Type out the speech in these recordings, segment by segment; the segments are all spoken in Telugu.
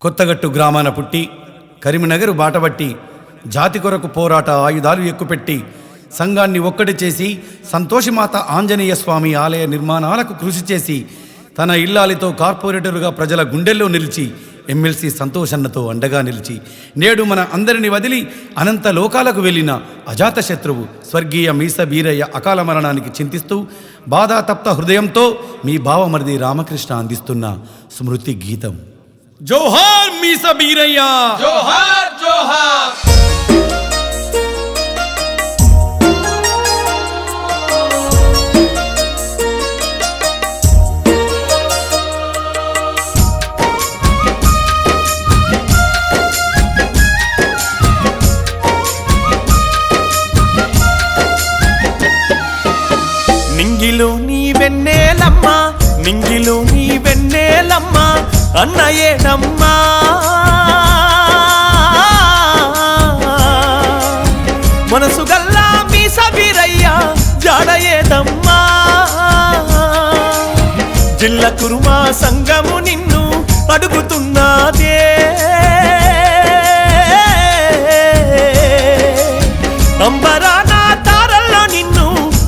కొత్తగట్టు గ్రామాన పుట్టి కరీంనగర్ బాటబట్టి జాతి కొరకు పోరాట ఆయుధాలు ఎక్కుపెట్టి సంఘాన్ని ఒక్కటి చేసి సంతోషిమాత ఆంజనేయ స్వామి ఆలయ నిర్మాణాలకు కృషి చేసి తన ఇల్లాలితో కార్పొరేటరుగా ప్రజల గుండెల్లో నిలిచి ఎమ్మెల్సీ సంతోషన్నతో అండగా నిలిచి నేడు మన అందరిని వదిలి అనంత లోకాలకు వెళ్ళిన అజాతశత్రువు స్వర్గీయ మీస బీరయ్య అకాల మరణానికి చింతిస్తూ బాధాతప్త హృదయంతో మీ బావమరిది రామకృష్ణ అందిస్తున్న స్మృతి గీతం. జోహార్ మీస బీరయ్య, జోహార్ జోహార్. నింగిలో నీ వెన్నెలమ్మ, నింగిలో నీ వెన్నెలమ్మ, అన్నయేనమ్మా మనసు గల్లా మీస బీరయ్య జాడయేదమ్మా. జిల్ల కురుమా సంగము నిన్ను అడుగుతున్నదే, అంబరాన తారల్లో నిన్ను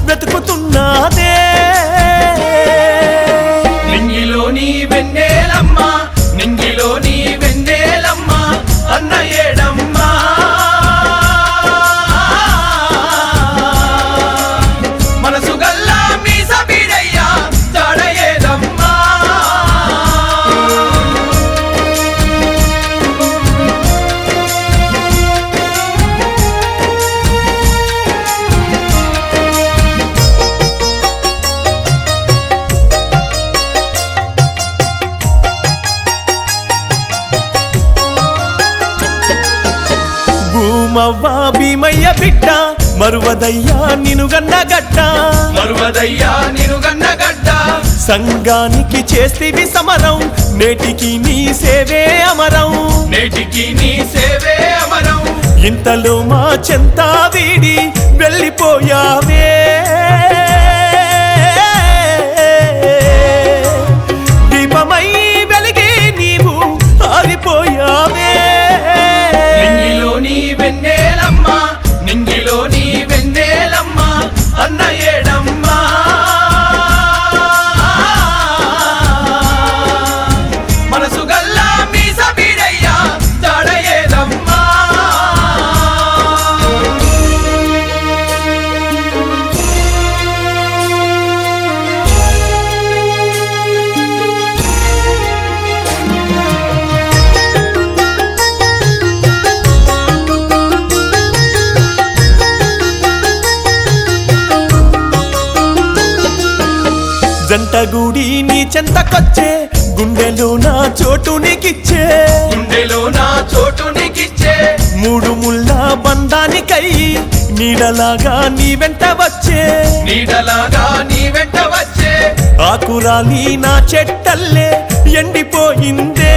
వెతుకుతున్నదే. నింగిలో నీ వెన్నెలమ్మ, నింగిలో నీ వెన్నెలమ్మ, అన్నయేడమ్మా. మనసు గల్లా మీస బీరయ్య జాడయేదమ్మా. భూమవ్వా భీమయ్య బిడ్డ మరువదయ్యా నినుగన్న గడ్డ, మరువదయ్యా నినుగన్న గడ్డ. సంఘానికి చేస్తేవి సమరం, నేటికి నీ సేవే అమరం, నేటికి నీ సేవే అమరం. ఇంతలో మా చెంత వీడి వెళ్ళిపోయావే, దీపమై వెలిగి నీవు ఆరిపోయావే. నింగిలో నీ వెన్నెలమ్మ, నింగిలో నీ వెన్నెలమ్మ, అన్నయేడమ్మా. మనసు గల్లా మీస బీరయ్య జాడయేదమ్మా. జంటగూడి నీ చెంతకొచ్చే, గుండెలో నా చోటు నీకిచ్చే, గుండెలో నా చోటు నీకిచ్చే. మూడు ముళ్ళ బంధానికై నీడలాగా నీ వెంట వచ్చే, నీడలాగా నీ వెంట వచ్చే. ఆకురాలి నా చెట్టల్లే ఎండిపోయిందే,